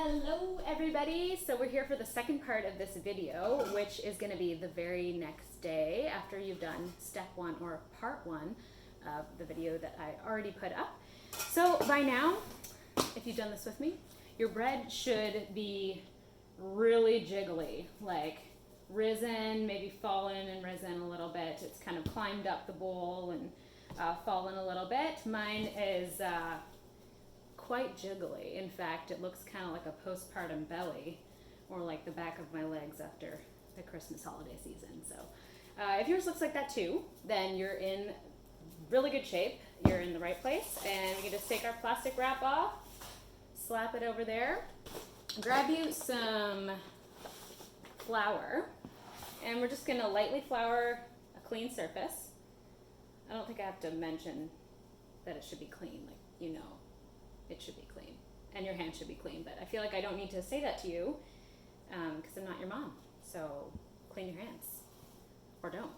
Hello everybody! So we're here for the second part of this video, which is going to be the very next day after you've done step one or part one of the video that I already put up. So by now, if you've done this with me, your bread should be really jiggly, like risen, maybe fallen and risen a little bit. It's kind of climbed up the bowl and fallen a little bit. Mine is quite jiggly. In fact, it looks kind of like a postpartum belly, or like the back of my legs after the Christmas holiday season. So if yours looks like that too, then you're in really good shape. You're in the right place. And we can just take our plastic wrap off, slap it over there, grab you some flour, and we're just gonna lightly flour a clean surface. I don't think I have to mention that it should be clean, like, you know, it should be clean, and your hands should be clean, but I feel like I don't need to say that to you because I'm not your mom. So clean your hands, or don't.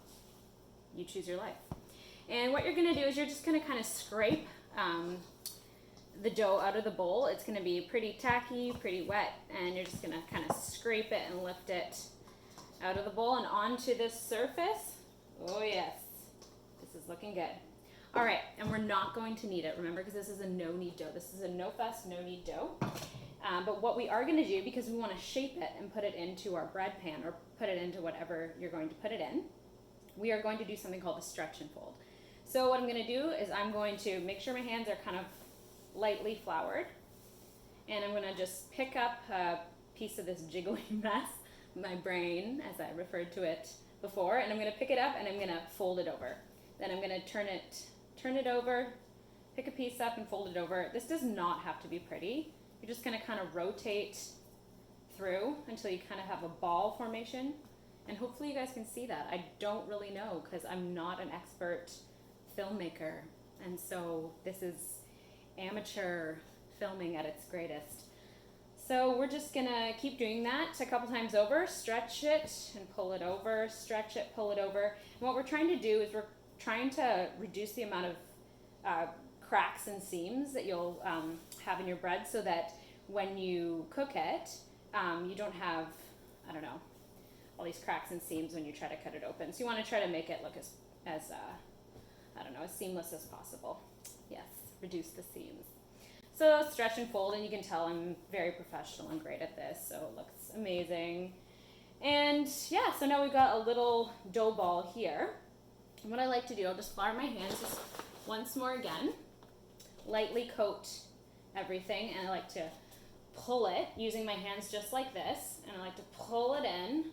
You choose your life. And what you're gonna do is you're just gonna kind of scrape the dough out of the bowl. It's gonna be pretty tacky, pretty wet, and you're just gonna kind of scrape it and lift it out of the bowl and onto this surface. Oh yes, this is looking good. All right, and we're not going to knead it, remember, because this is a no-knead dough. This is a no-fuss, no-knead dough. But what we are going to do, because we want to shape it and put it into our bread pan, or put it into whatever you're going to put it in, we are going to do something called a stretch and fold. So what I'm going to do is I'm going to make sure my hands are kind of lightly floured, and I'm going to just pick up a piece of this jiggly mess, my brain, as I referred to it before, and I'm going to pick it up and I'm going to fold it over. Then I'm going to turn it over, pick a piece up and fold it over. This does not have to be pretty. You're just going to kind of rotate through until you kind of have a ball formation. And hopefully you guys can see that. I don't really know because I'm not an expert filmmaker. And so this is amateur filming at its greatest. So we're just going to keep doing that a couple times over. Stretch it and pull it over, stretch it, pull it over. And what we're trying to do is we're trying to reduce the amount of cracks and seams that you'll have in your bread, so that when you cook it, you don't have, I don't know, all these cracks and seams when you try to cut it open. So you want to try to make it look as I don't know, as seamless as possible. Yes, reduce the seams. So stretch and fold, and you can tell I'm very professional and great at this, so it looks amazing. And yeah, so now we've got a little dough ball here. And what I like to do, I'll just flour my hands just once more again, lightly coat everything, and I like to pull it using my hands just like this, and I like to pull it in,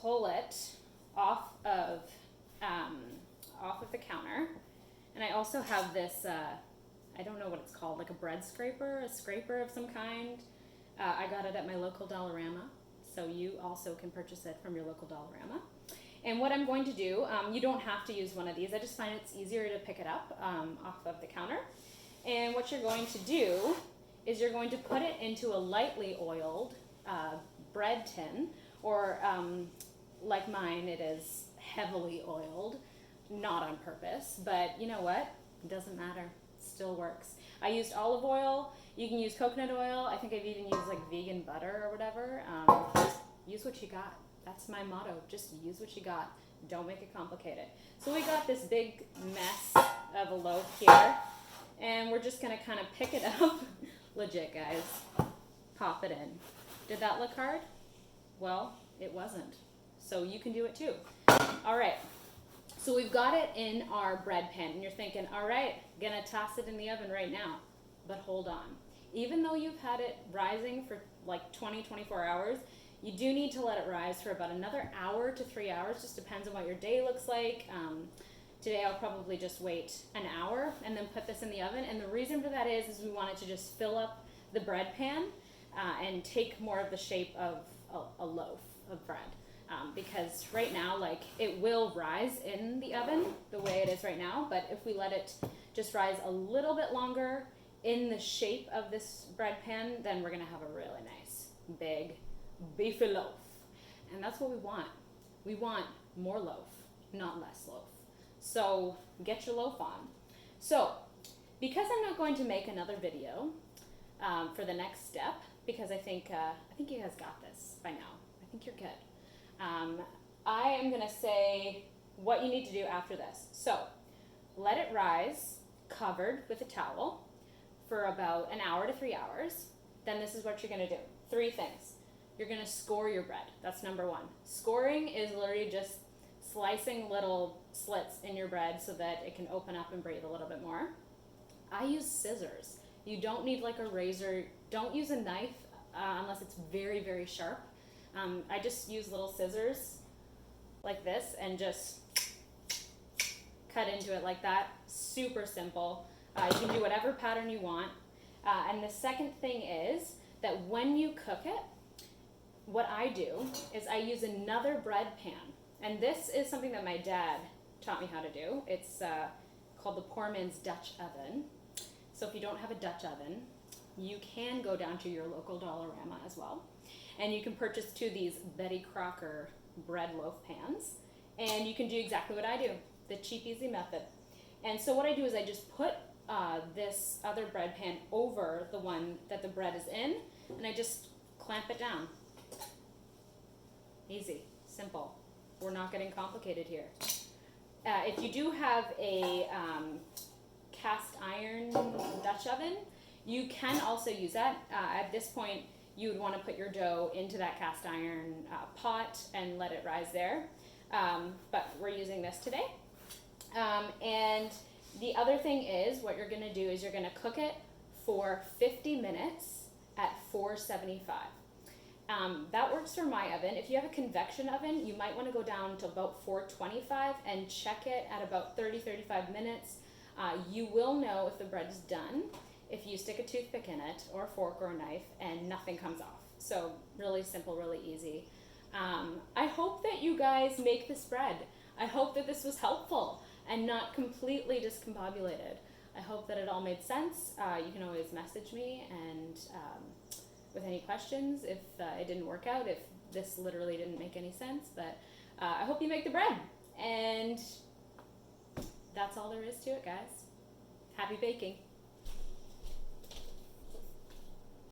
pull it off of the counter. And I also have this, I don't know what it's called, like a bread scraper, a scraper of some kind. I got it at my local Dollarama, so you also can purchase it from your local Dollarama. And what I'm going to do, you don't have to use one of these. I just find it's easier to pick it up off of the counter. And what you're going to do is you're going to put it into a lightly oiled bread tin, or like mine, it is heavily oiled, not on purpose. But you know what? It doesn't matter. It still works. I used olive oil. You can use coconut oil. I think I've even used like vegan butter or whatever. Use what you got. That's my motto. Just use what you got. Don't make it complicated. So we got this big mess of a loaf here, and we're just going to kind of pick it up. Legit, guys. Pop it in. Did that look hard? Well, it wasn't. So you can do it too. All right. So we've got it in our bread pan, and you're thinking, all right, going to toss it in the oven right now. But hold on. Even though you've had it rising for like 20, 24 hours, you do need to let it rise for about another hour to 3 hours. Just depends on what your day looks like. Today I'll probably just wait an hour and then put this in the oven. And the reason for that is we want it to just fill up the bread pan and take more of the shape of a loaf of bread. Because right now, like, it will rise in the oven the way it is right now. But if we let it just rise a little bit longer in the shape of this bread pan, then we're going to have a really nice, big, beefy loaf. And that's what we want. We want more loaf, not less loaf. So get your loaf on. So because I'm not going to make another video, for the next step, because I think you guys got this by now. I think you're good. I am gonna say what you need to do after this. So let it rise covered with a towel for about an hour to 3 hours. Then this is what you're gonna do. 3 things. You're gonna score your bread. That's number 1. Scoring is literally just slicing little slits in your bread so that it can open up and breathe a little bit more. I use scissors. You don't need like a razor. Don't use a knife unless it's very, very sharp. I just use little scissors like this and just cut into it like that. Super simple. You can do whatever pattern you want. And the second thing is that when you cook it, what I do is I use another bread pan. And this is something that my dad taught me how to do. It's called the poor man's Dutch oven. So if you don't have a Dutch oven, you can go down to your local Dollarama as well. And you can purchase 2 of these Betty Crocker bread loaf pans. And you can do exactly what I do, the cheap, easy method. And so what I do is I just put this other bread pan over the one that the bread is in, and I just clamp it down. Easy, simple. We're not getting complicated here. If you do have a cast iron Dutch oven, you can also use that. At this point, you would want to put your dough into that cast iron pot and let it rise there. But we're using this today. And the other thing is, what you're going to do is you're going to cook it for 50 minutes at 475. That works for my oven. If you have a convection oven, you might want to go down to about 425 and check it at about 30-35 minutes. You will know if the bread is done if you stick a toothpick in it, or a fork or a knife, and nothing comes off. So really simple, really easy. I hope that you guys make this bread. I hope that this was helpful and not completely discombobulated. I hope that it all made sense. You can always message me and with any questions if it didn't work out, if this literally didn't make any sense. But I hope you make the bread. And that's all there is to it, guys. Happy baking.